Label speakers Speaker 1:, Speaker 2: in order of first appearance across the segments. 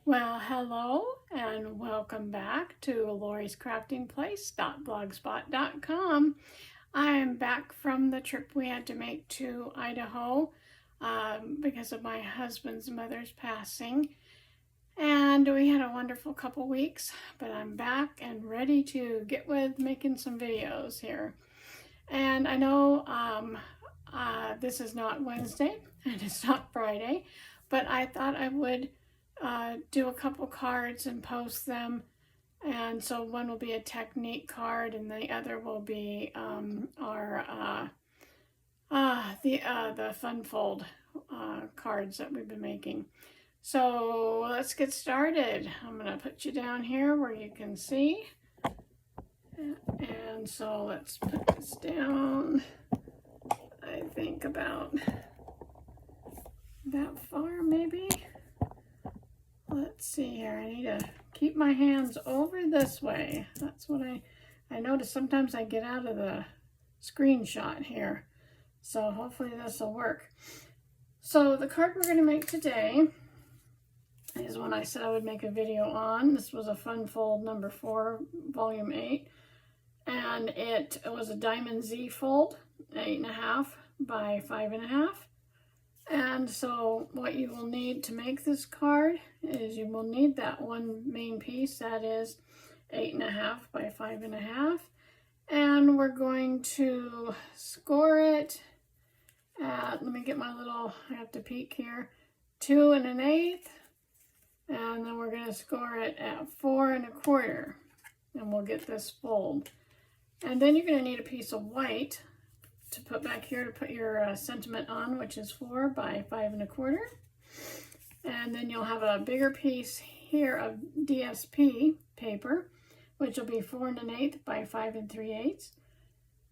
Speaker 1: Well, hello and welcome back to Lori's Crafting Place.blogspot.com. I am back from the trip we had to make to Idaho because of my husband's mother's passing. And we had a wonderful couple weeks, but I'm back and ready to get with making some videos here. And I know this is not Wednesday and it's not Friday, but I thought I would do a couple cards and post them. And so one will be a technique card and the other will be the fun fold cards that we've been making. So let's get started. I'm going to put you down here where you can see. And so let's put this down, I think about that far maybe. Let's see here, I need to keep my hands over this way. That's what I notice sometimes I get out of the screenshot here. So hopefully this will work. So the card we're going to make today is one I said I would make a video on. This was a Fun Fold number 4, volume 8. And it was a Diamond Z fold, 8.5 by 5.5. And so what you will need to make this card is you will need that one main piece that is 8.5 by 5.5. And we're going to score it at, let me get my little, I have to peek here, 2 1/8. And then we're going to score it at 4 1/4. And we'll get this fold. And then you're going to need a piece of white to put back here to put your sentiment on, which is 4 by 5 1/4. And then you'll have a bigger piece here of DSP paper, which will be 4 1/8 by 5 3/8.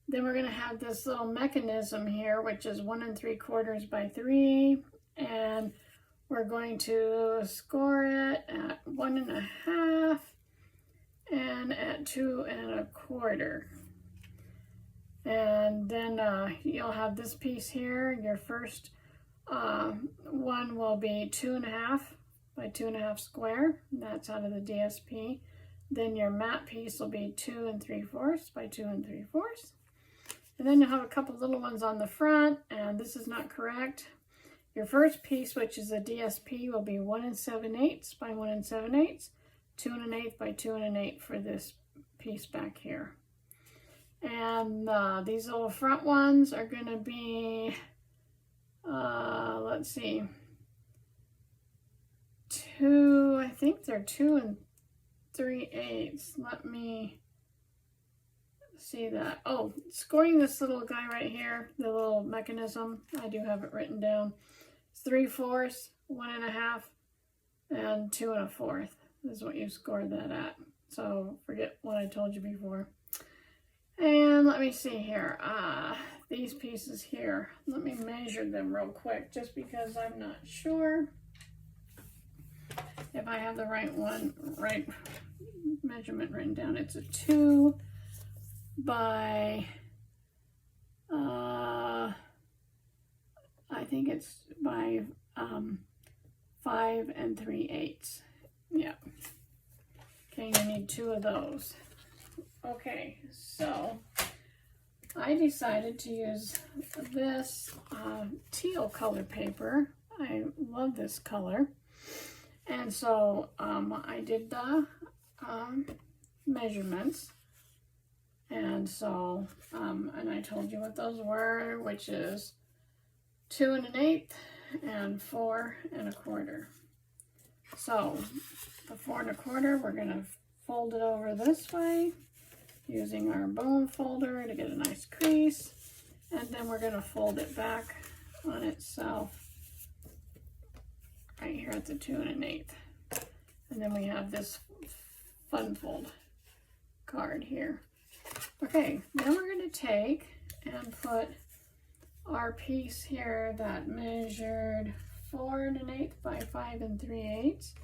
Speaker 1: Then we're going to have this little mechanism here, which is 1 3/4 by 3. And we're going to score it at 1 1/2 and at 2 1/4. And then you'll have this piece here. Your first one will be 2 1/2 by 2 1/2 square. That's out of the DSP. Then your matte piece will be 2 3/4 by 2 3/4. And then you'll have a couple little ones on the front, and this is not correct. Your first piece, which is a DSP, will be 1 7/8 by 1 7/8, 2 1/8 by 2 1/8 for this piece back here. And these little front ones are going to be, let's see, I think they're 2 3/8. Let me see that. Oh, scoring this little guy right here, the little mechanism, I do have it written down. It's 3/4, 1 1/2, and 2 1/4 is what you scored that at. So forget what I told you before. And let me see here, these pieces here, let me measure them real quick just because I'm not sure if I have the right measurement written down. It's a 2 by, I think it's by 5 3/8. Yeah. Okay, you need 2 of those. Okay, so I decided to use this teal color paper. I love this color. And so I did the measurements. And so, and I told you what those were, which is 2 1/8 and 4 1/4. So the 4 1/4, we're going to fold it over this way using our bone folder to get a nice crease, and then we're going to fold it back on itself right here at the 2 1/8. And then we have this fun fold card here. Okay, then we're going to take and put our piece here that measured 4 1/8 by 5 3/8,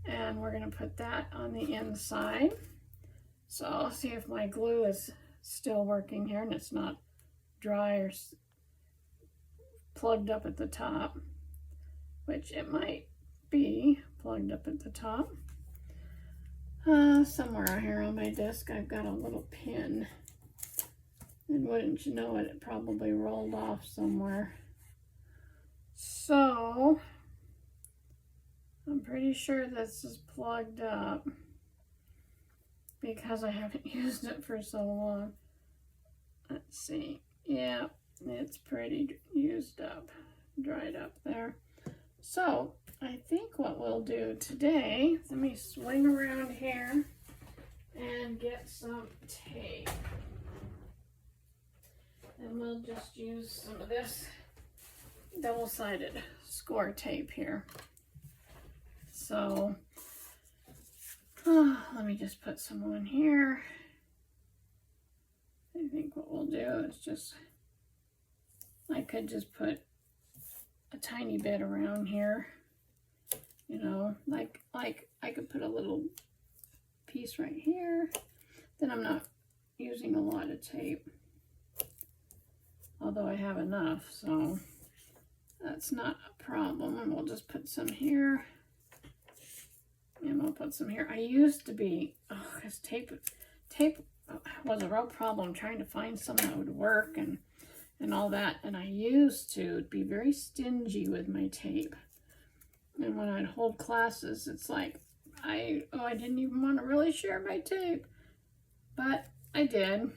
Speaker 1: and we're going to put that on the inside. So I'll see if my glue is still working here and it's not dry or plugged up at the top, which it might be plugged plugged up at the top. Somewhere here on my desk I've got a little pin. And wouldn't you know it, it probably rolled off somewhere. So, I'm pretty sure this is plugged up because I haven't used it for so long. Let's see. Yeah, it's pretty used up, dried up there. So, I think what we'll do today, let me swing around here and get some tape. And we'll just use some of this double-sided score tape here. So, let me just put some on here. I think what we'll do is just, I could just put a tiny bit around here, you know, like I could put a little piece right here. Then I'm not using a lot of tape, although I have enough, so that's not a problem. And we'll just put some here, and we'll put some here. I used to be, because tape was a real problem trying to find some that would work and all that. And I used to be very stingy with my tape. And when I'd hold classes, it's like, I didn't even want to really share my tape. But I did.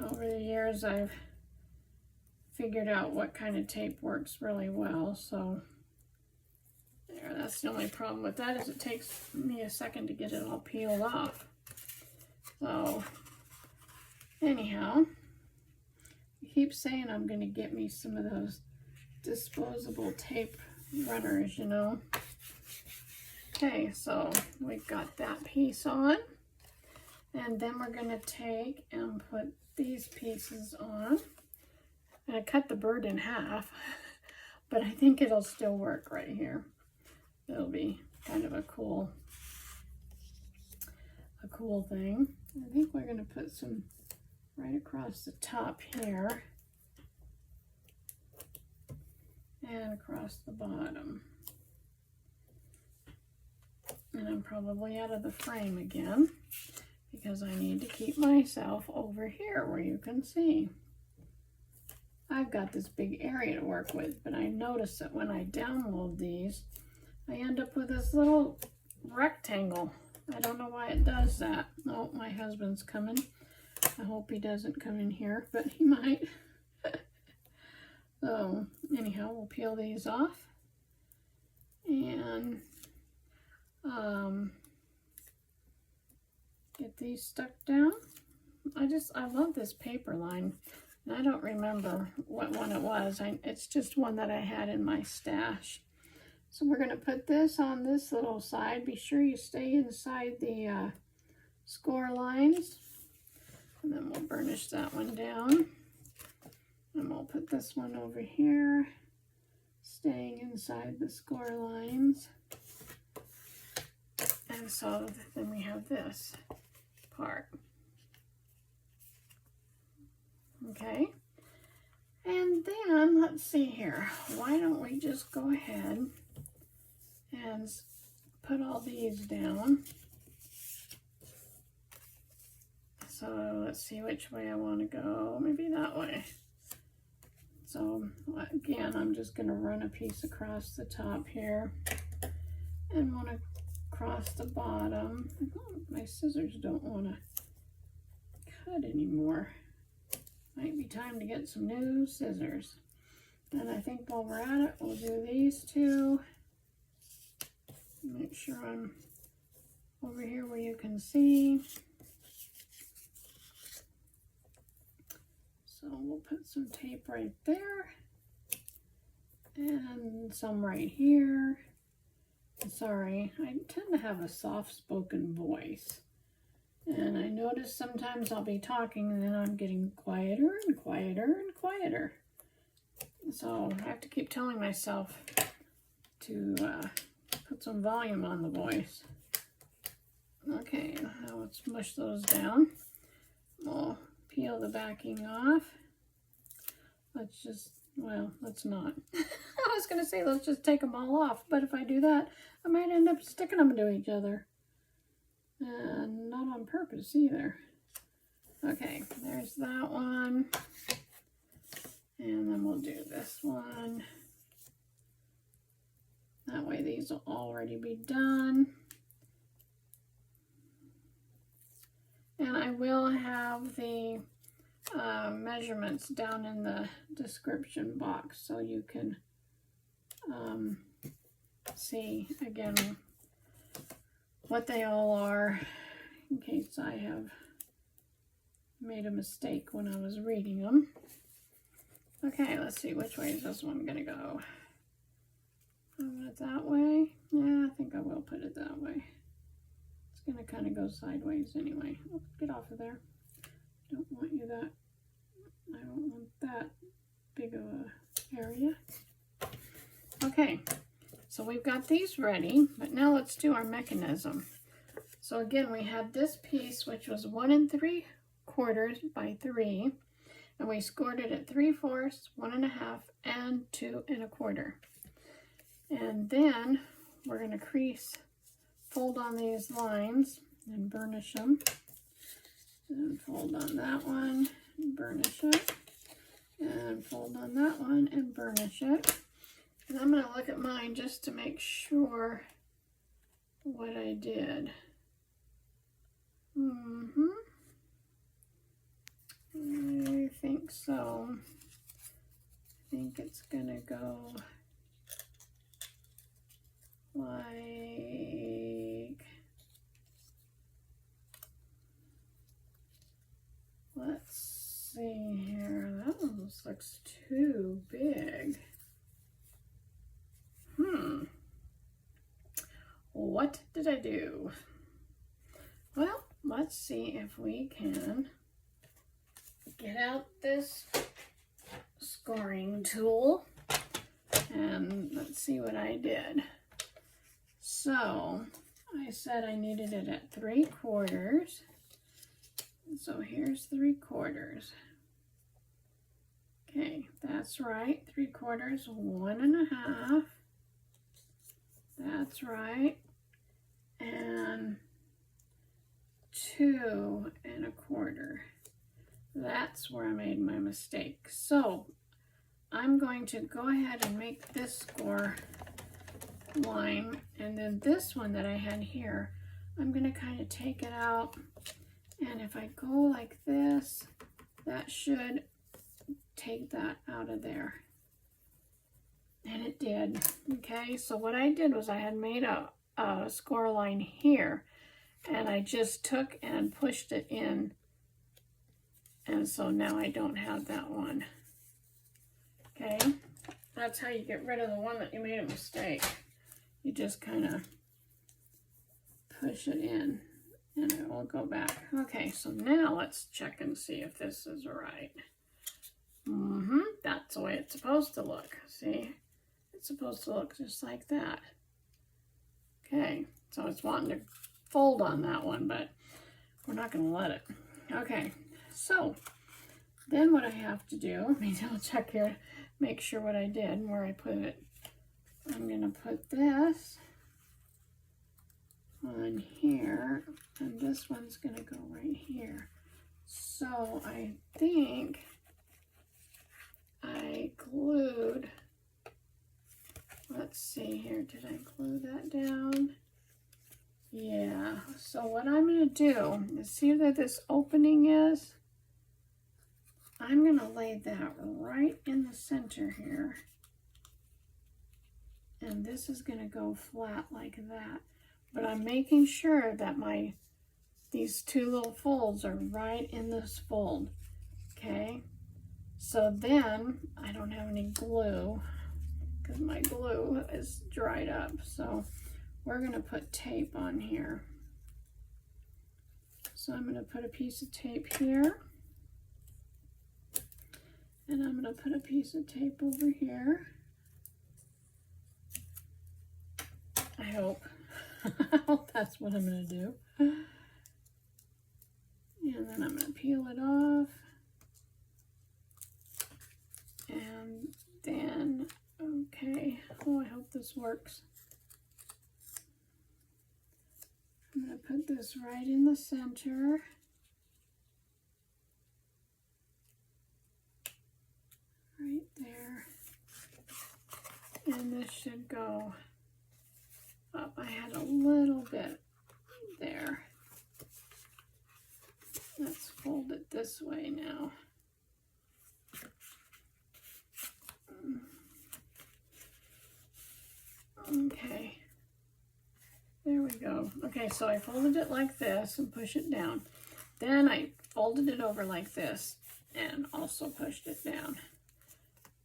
Speaker 1: Over the years, I've figured out what kind of tape works really well. So there, that's the only problem with that, is it takes me a second to get it all peeled off. So anyhow, I keep saying I'm going to get me some of those disposable tape runners, you know. Okay, so we've got that piece on. And then we're going to take and put these pieces on. And I cut the bird in half, but I think it'll still work right here. It'll be kind of a cool thing. I think we're going to put some right across the top here and across the bottom. And I'm probably out of the frame again because I need to keep myself over here where you can see. I've got this big area to work with, but I notice that when I download these, I end up with this little rectangle. I don't know why it does that. Oh, my husband's coming. I hope he doesn't come in here, but he might. So, anyhow, we'll peel these off. And get these stuck down. I love this paper line. And I don't remember what one it was. It's just one that I had in my stash. So we're going to put this on this little side. Be sure you stay inside the score lines. And then we'll burnish that one down. And we'll put this one over here, staying inside the score lines. And so then we have this part. Okay. And then, let's see here. Why don't we just go ahead and put all these down. So let's see which way I want to go. Maybe that way. So again, I'm just going to run a piece across the top here and one across the bottom. My scissors don't want to cut anymore. Might be time to get some new scissors. And I think while we're at it, we'll do these two. Make sure I'm over here where you can see. So we'll put some tape right there and some right here. Sorry, I tend to have a soft-spoken voice. And I notice sometimes I'll be talking and then I'm getting quieter and quieter and quieter. So I have to keep telling myself to put some volume on the voice. Okay, now let's mush those down. We'll peel the backing off. Let's just, well, let's not. was going to say, let's just take them all off. But if I do that, I might end up sticking them to each other. And not on purpose either. Okay, there's that one. And then we'll do this one. That way these will already be done. And I will have the measurements down in the description box so you can see again what they all are in case I have made a mistake when I was reading them. Okay, let's see, which way is this one gonna go? I want it that way. Yeah, I think I will put it that way. It's gonna kind of go sideways anyway. Oh, get off of there. Don't want you that. I don't want that big of a area. Okay, so we've got these ready, but now let's do our mechanism. So again, we had this piece, which was 1 3/4 by 3, and we scored it at 3/4, 1 1/2, and 2 1/4. And then we're going to fold on these lines and burnish them. And fold on that one and burnish it. And fold on that one and burnish it. And I'm going to look at mine just to make sure what I did. I think so. I think it's going to go like, let's see here, that almost looks too big. What did I do? Well, let's see if we can get out this scoring tool and let's see what I did. So I said I needed it at 3/4. So here's 3/4. Okay, that's right. 3/4, 1 1/2. That's right. And 2 1/4. That's where I made my mistake. So I'm going to go ahead and make this score line, and then this one that I had here, I'm going to kind of take it out, and if I go like this, that should take that out of there. And it did. Okay, so what I did was I had made a score line here, and I just took and pushed it in, and so now I don't have that one. Okay, that's how you get rid of the one that you made a mistake. You just kind of push it in and it will go back. Okay, so now let's check and see if this is right. That's the way it's supposed to look. See? It's supposed to look just like that. Okay, so it's wanting to fold on that one, but we're not going to let it. Okay, so then what I have to do, let me double check here, make sure what I did and where I put it. I'm going to put this on here, and this one's going to go right here. So I think I glued, let's see here, did I glue that down? Yeah, so what I'm going to do is see where this opening is. I'm going to lay that right in the center here. And this is going to go flat like that. But I'm making sure that these two little folds are right in this fold. Okay? So then I don't have any glue because my glue is dried up. So we're going to put tape on here. So I'm going to put a piece of tape here. And I'm going to put a piece of tape over here. I hope. I hope that's what I'm going to do. And then I'm going to peel it off. And then I'm Okay, oh, I hope this works. I'm going to put this right in the center. Right there. And this should go up. I had a little bit there. Let's fold it this way now. Okay. There we go. Okay, so I folded it like this and push it down. Then I folded it over like this and also pushed it down.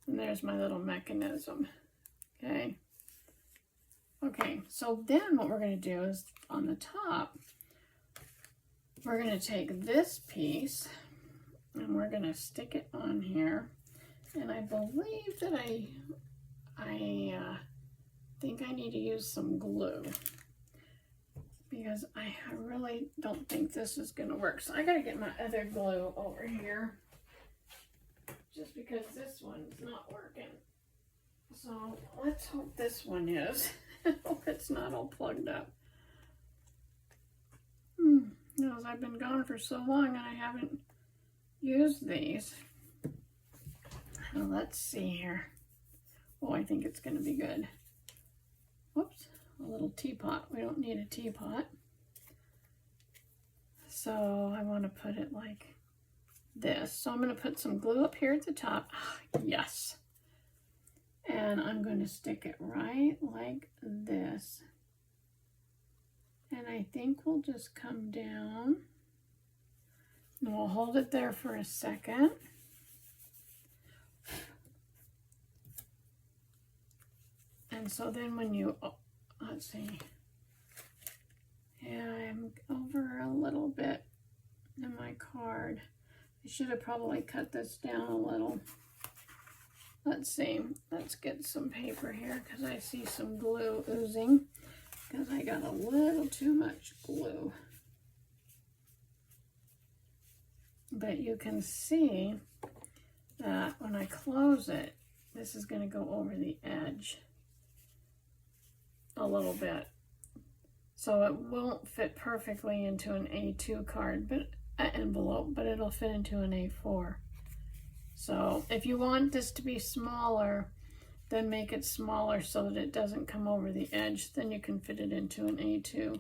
Speaker 1: And there's my little mechanism. Okay. Okay, so then what we're going to do is on the top, we're going to take this piece and we're going to stick it on here. And I believe that I think I need to use some glue because I really don't think this is going to work. So I got to get my other glue over here just because this one's not working. So let's hope this one is. I hope it's not all plugged up. Because I've been gone for so long and I haven't used these. Now let's see here. Oh, I think it's going to be good. Whoops, a little teapot. We don't need a teapot. So I want to put it like this. So I'm going to put some glue up here at the top. Yes. And I'm going to stick it right like this. And I think we'll just come down. And we'll hold it there for a second. And so then when you, let's see. Yeah, I'm over a little bit in my card. I should have probably cut this down a little. Let's see, let's get some paper here because I see some glue oozing because I got a little too much glue. But you can see that when I close it, this is going to go over the edge a little bit. So it won't fit perfectly into an A2 card, but envelope, but it'll fit into an A4. So if you want this to be smaller, then make it smaller so that it doesn't come over the edge. Then you can fit it into an A2.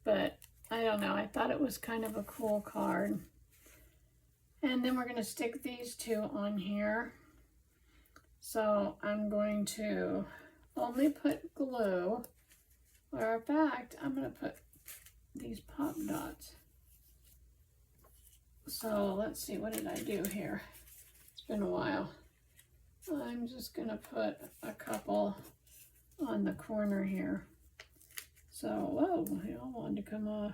Speaker 1: But I don't know, I thought it was kind of a cool card. And then we're going to stick these two on here. So I'm going to only put glue, or in fact, I'm going to put these pop dots. So let's see, what did I do here? It's been a while. I'm just going to put a couple on the corner here. So, whoa, they all wanted to come off.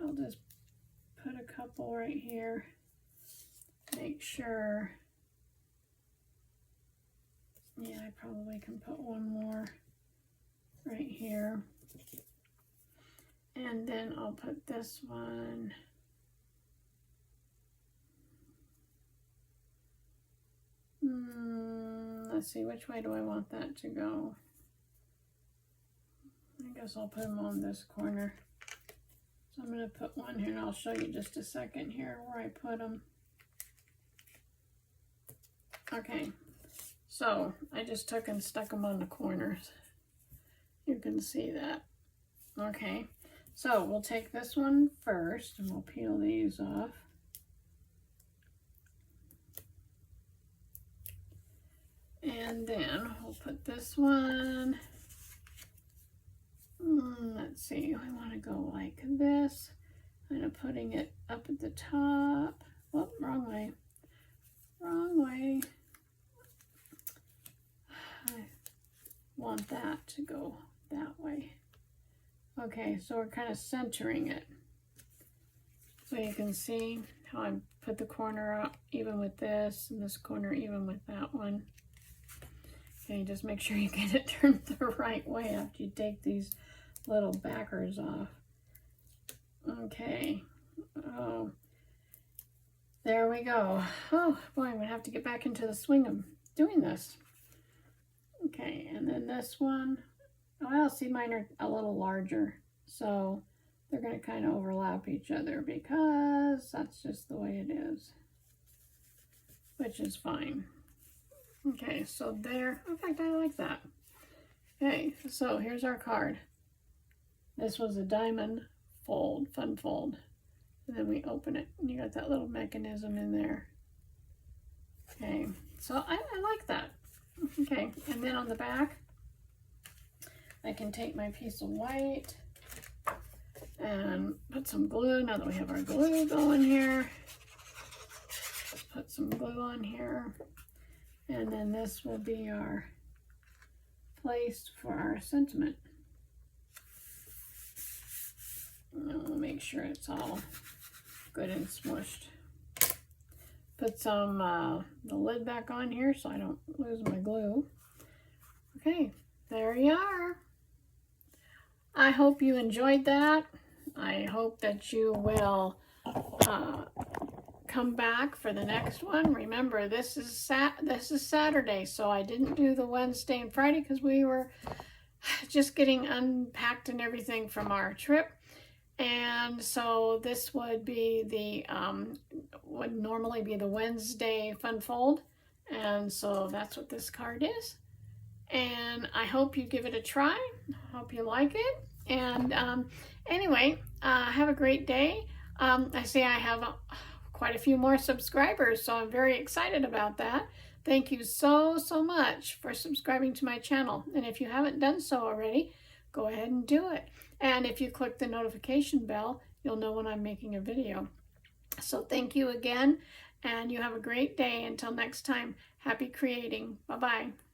Speaker 1: I'll just put a couple right here. Make sure. Yeah, I probably can put one more right here. And then I'll put this one. Let's see, which way do I want that to go? I guess I'll put them on this corner. So I'm going to put one here, and I'll show you just a second here where I put them. Okay, so I just took and stuck them on the corners. You can see that. Okay, so we'll take this one first, and we'll peel these off. And then we'll put this one, let's see, I want to go like this, kind of putting it up at the top. Oh, wrong way. Wrong way. I want that to go that way. Okay, so we're kind of centering it. So you can see how I put the corner up even with this, and this corner even with that one. Okay, just make sure you get it turned the right way after you take these little backers off. Okay. Oh, there we go. Oh boy, I'm gonna have to get back into the swing of doing this. Okay, and then this one, well, see, mine are a little larger, so they're going to kind of overlap each other because that's just the way it is, which is fine. Okay, so there, in fact, I like that. Okay, so here's our card. This was a diamond fold, fun fold. And then we open it, and you got that little mechanism in there. Okay, so I like that. Okay, and then on the back, I can take my piece of white and put some glue. Now that we have our glue going here, put some glue on here. And then this will be our place for our sentiment. And we'll make sure it's all good and smushed. Put some the lid back on here so I don't lose my glue. Okay, there you are. I hope you enjoyed that. I hope that you will come back for the next one. Remember, this is Saturday, so I didn't do the Wednesday and Friday because we were just getting unpacked and everything from our trip. And so this would be the would normally be the Wednesday fun fold, and so that's what this card is. And I hope you give it a try. Hope you like it. And anyway, have a great day. I see I have quite a few more subscribers, so I'm very excited about that. Thank you so much for subscribing to my channel. And if you haven't done so already, go ahead and do it. And if you click the notification bell, you'll know when I'm making a video. So thank you again, and you have a great day. Until next time, happy creating. Bye-bye.